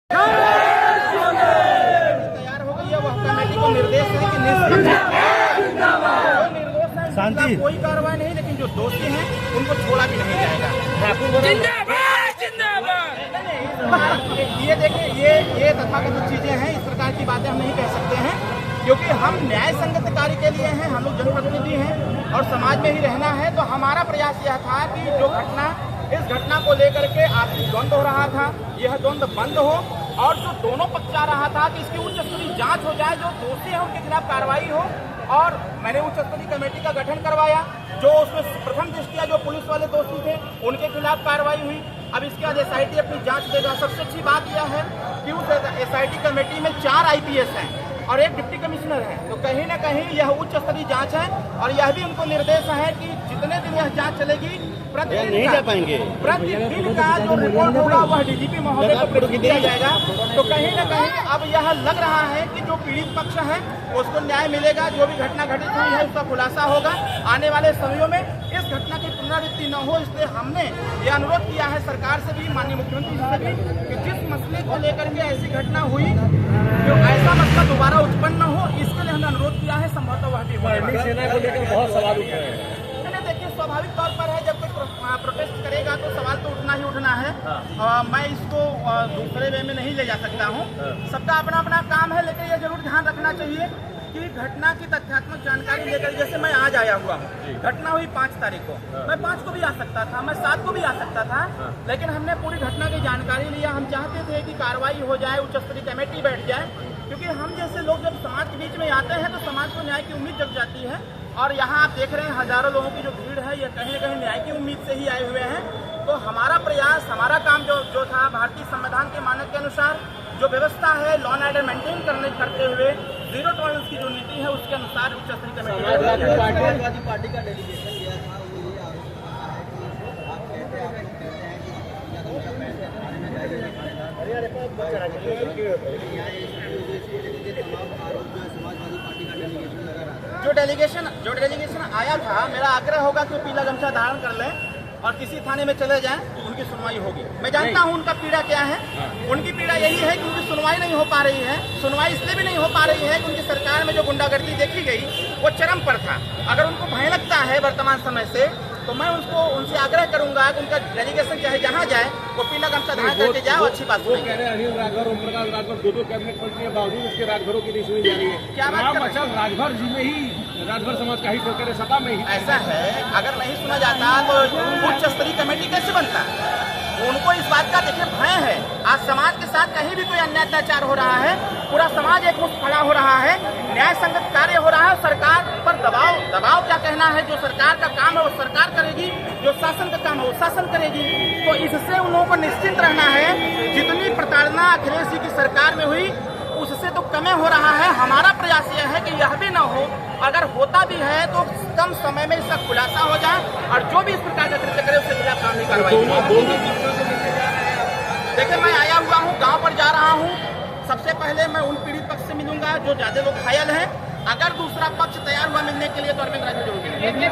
तैयार हो गई है, वह कमेटी को निर्देश है कि शांति, कोई कार्रवाई नहीं, लेकिन जो दोषी हैं उनको छोड़ा भी नहीं जाएगा। ये देखिए, ये तथाकथित चीजें हैं, इस प्रकार की बातें हम नहीं कह सकते हैं, क्योंकि हम न्याय संगत कार्य के लिए हैं, हम लोग जनप्रतिनिधि हैं और समाज में ही रहना है। तो हमारा प्रयास यह था कि जो घटना, इस घटना को लेकर के आपसी द्वंद्व हो रहा था, यह द्वंद्व बंद हो और जो दोनों पक्ष चाह रहा था कि इसकी उच्च स्तरीय जांच हो जाए, जो दोषी है उनके खिलाफ कार्रवाई हो। और मैंने उच्च स्तरीय कमेटी का गठन करवाया, जो उसमें प्रथम दृष्टिया जो पुलिस वाले दोषी थे उनके खिलाफ कार्रवाई हुई। अब इसके बाद SIT अपनी जांच देगा। सबसे अच्छी बात यह है कि उस SIT कमेटी में 4 IPS हैं और 1 डिप्टी कमिश्नर है, तो कहीं न कहीं यह उच्च स्तरीय जांच है। और यह भी उनको निर्देश है कि जितने दिन यह जांच चलेगी, प्रतिदिन का जो रिपोर्ट होगा वह DGP महोदय को प्रस्तुत किया जाएगा। तो कहीं न कहीं अब यह लग रहा है कि जो पीड़ित पक्ष है उसको न्याय मिलेगा, जो भी घटना घटित हुई है उसका खुलासा होगा। आने वाले समयों में इस घटना की पुनरावृत्ति न हो, इसलिए हमने यह अनुरोध किया है सरकार से भी, माननीय मुख्यमंत्री जी से भी, कि जिस मसले को लेकर के ऐसी घटना हुई, जो ऐसा मसला दोबारा उत्पन्न न हो, इसके लिए हमने अनुरोध किया है। संभवतः वह भी सेना को लेकर बहुत सवाल उठ रहे हैं। देखिए, स्वाभाविक तौर पर है, जब कोई प्रोटेस्ट करेगा तो सवाल तो उठना ही उठना है। मैं इसको दूसरे वे में नहीं ले जा सकता हूँ, सबका अपना अपना काम है, लेकिन ये जरूर ध्यान रखना चाहिए कि घटना की तथ्यात्मक जानकारी लेकर, जैसे मैं आज आया हुआ हूँ, घटना हुई 5 तारीख को, मैं 5 को भी आ सकता था, मैं 7 को भी आ सकता था, लेकिन हमने पूरी घटना की जानकारी लिया। हम चाहते थे कि कार्रवाई हो जाए, उच्च स्तरीय कमेटी बैठ जाए, क्योंकि हम जैसे लोग जब समाज के बीच में आते हैं तो समाज को न्याय की उम्मीद जग जाती है। और यहाँ आप देख रहे हैं हजारों लोगों की जो भीड़ है, ये कहीं न कहीं न्याय की उम्मीद से ही आए हुए हैं। तो हमारा प्रयास, हमारा काम जो था, भारतीय संविधान के मानक के अनुसार जो व्यवस्था है, लॉ एंड ऑर्डर मेंटेन करते हुए जीरो टॉलरेंस की जो नीति है उसके अनुसार उच्च स्तरीय कमेटी समाजवादी पार्टी का डेलीगेशन गया था, जो डेलीगेशन आया था, मेरा आग्रह होगा कि पीला गमछा धारण कर लें और किसी थाने में चले जाएं, उनकी सुनवाई होगी। मैं जानता हूं उनका पीड़ा क्या है। उनकी पीड़ा यही है कि उनकी सुनवाई नहीं हो पा रही है। सुनवाई इसलिए भी नहीं हो पा रही है कि उनकी सरकार में जो गुंडागर्दी देखी गई वो चरम पर था। अगर उनको भय लगता है वर्तमान समय से, तो मैं उनसे आग्रह करूंगा कि उनका डेलीगेशन चाहे जहां जाए वो पीला गमछा धारण करके जाए। अच्छी बात वो कह रहे हैं अनिल राजभर, ओम प्रकाश राजभर 2 कैबिनेट मंत्री के बावजूद उसके राजभरों की नहीं सुनी जा रही है। क्या बात कर रहे हैं? राजभर जी में ही, राजभर समाज का ही तो करे, सभा में ही ऐसा है। अगर नहीं सुना जाता तो उच्च स्तरीय कमेटी कैसे बनता? उनको इस बात का देखिए भय है। आज समाज के साथ कहीं भी कोई अन्याय अत्याचार हो रहा है, पूरा समाज एक मुश्त खड़ा हो रहा है, न्याय संगत कार्य हो रहा है, सरकार पर दबाव क्या कहना है। जो सरकार का काम है वो सरकार करेगी, जो शासन का काम है वो शासन करेगी। तो इससे उन लोगों को निश्चिंत रहना है। जितनी प्रताड़ना अखिलेश जी की सरकार में हुई उससे तो कम हो रहा है। हमारा प्रयास यह है कि यह भी न हो, अगर होता भी है तो कम समय में इसका खुलासा हो जाए और जो भी इस प्रकार का कृत्य करे उसके खिलाफ कानूनी कार्रवाई। देखिए, मैं आया हुआ हूँ, गांव पर जा रहा हूँ। सबसे पहले मैं उन पीड़ित पक्ष से मिलूंगा जो ज्यादा लोग घायल हैं। अगर दूसरा पक्ष तैयार हुआ मिलने के लिए तो अरविंद राजू जरूर मिलेंगे।